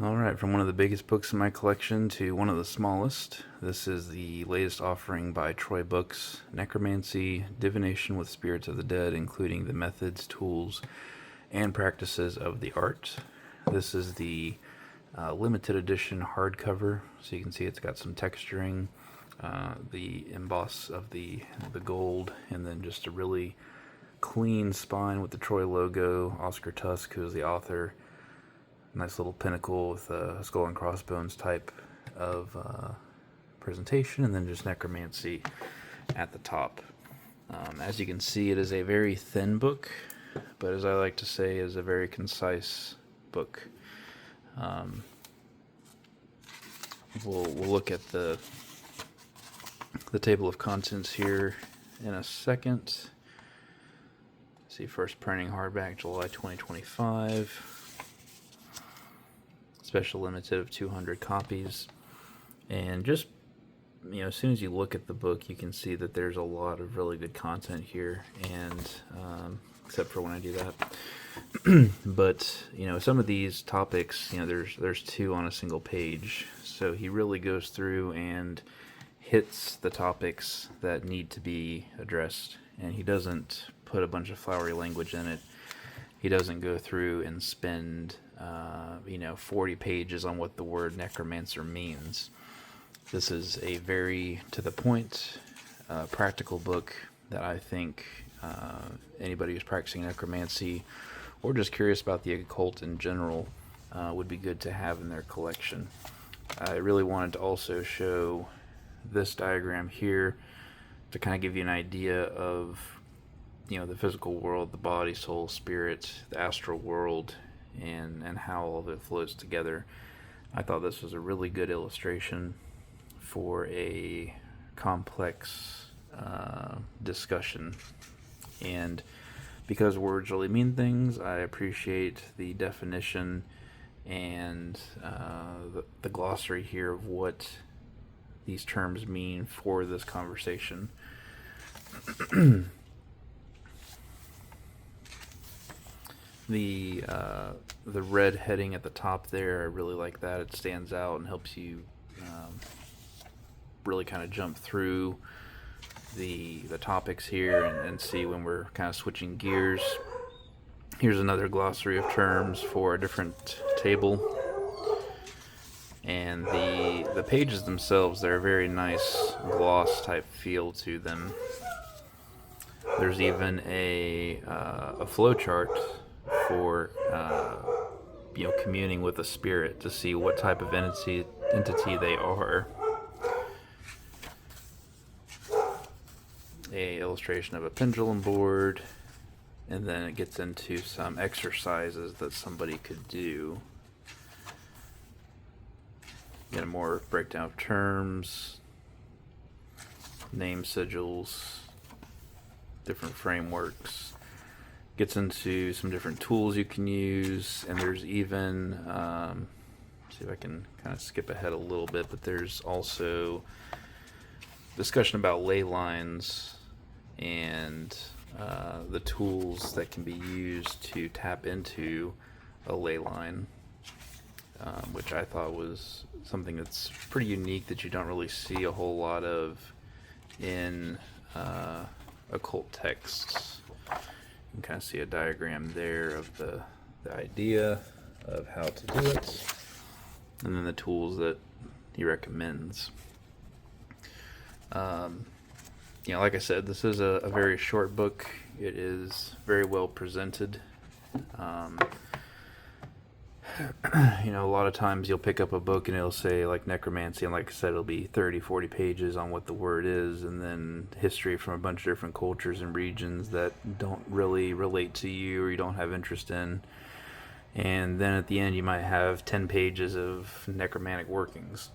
Alright, from one of the biggest books in my collection to one of the smallest, this is the latest offering by Troy Books, Necromancy, Divination with Spirits of the Dead, including the methods, tools, and practices of the art. This is the limited edition hardcover, so you can see it's got some texturing, the emboss of the gold, and then just a really clean spine with the Troy logo, Oscar Tusk, who is the author. Nice little pinnacle with a skull and crossbones type of presentation, and then just necromancy at the top. As you can see, it is a very thin book, but as I like to say, is a very concise book. We'll look at the table of contents here in a second. See, first printing hardback, July 2025. Special limited of 200 copies, and just as soon as you look at the book, you can see that there's a lot of really good content here, and except for when I do that. But some of these topics, there's two on a single page, so he really goes through and hits the topics that need to be addressed, and he doesn't put a bunch of flowery language in it. He doesn't go through and spend 40 pages on what the word necromancer means. This is a very to the point, practical book that I think anybody who's practicing necromancy or just curious about the occult in general would be good to have in their collection. I really wanted to also show this diagram here to kind of give you an idea of the physical world, the body, soul, spirit, the astral world, and how all of it flows together. I thought this was a really good illustration for a complex discussion. And because words really mean things, I appreciate the definition and the glossary here of what these terms mean for this conversation. The red heading at the top there, I really like that. It stands out and helps you really kind of jump through the topics here and see when we're kind of switching gears. Here's another glossary of terms for a different table. And the pages themselves, they're a very nice gloss type feel to them. There's even a flow chart for communing with a spirit to see what type of entity they are. A illustration of a pendulum board, and then it gets into some exercises that somebody could do. Get a more breakdown of terms, name sigils, different frameworks. Gets into some different tools you can use, and there's even see if I can kind of skip ahead a little bit, but there's also discussion about ley lines and the tools that can be used to tap into a ley line, which I thought was something that's pretty unique that you don't really see a whole lot of in occult texts. You can kind of see a diagram there of the idea of how to do it, and then the tools that he recommends. Like I said, this is a very short book. It is very well presented. A lot of times you'll pick up a book and it'll say like necromancy, and like I said, it'll be 30, 40 pages on what the word is, and then history from a bunch of different cultures and regions that don't really relate to you or you don't have interest in. And then at the end you might have 10 pages of necromantic workings.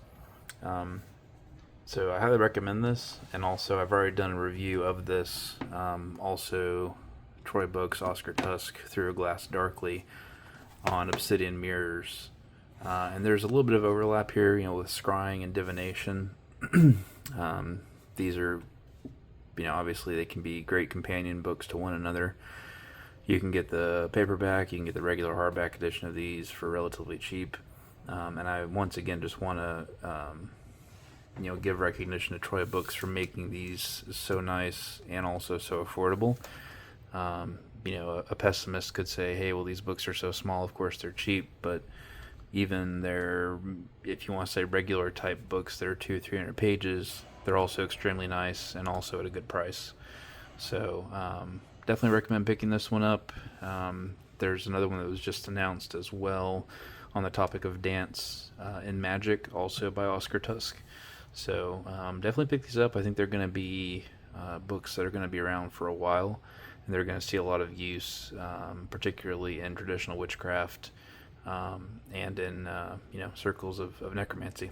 So I highly recommend this, and also I've already done a review of this, also Troy Books, Oscar Tusk, Through a Glass Darkly, on obsidian mirrors, and there's a little bit of overlap here, with scrying and divination. These are, obviously they can be great companion books to one another. You can get the paperback, you can get the regular hardback edition of these for relatively cheap, And I once again just want to give recognition to Troy Books for making these so nice and also so affordable. A pessimist could say, hey, well, these books are so small, of course they're cheap, but even their, if you want to say regular type books that are 200-300 pages, they're also extremely nice and also at a good price. So definitely recommend picking this one up. There's another one that was just announced as well on the topic of dance and magic, also by Oscar Tusk. So definitely pick these up. I think they're going to be books that are going to be around for a while, and they're going to see a lot of use, particularly in traditional witchcraft and in circles of necromancy.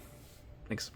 Thanks.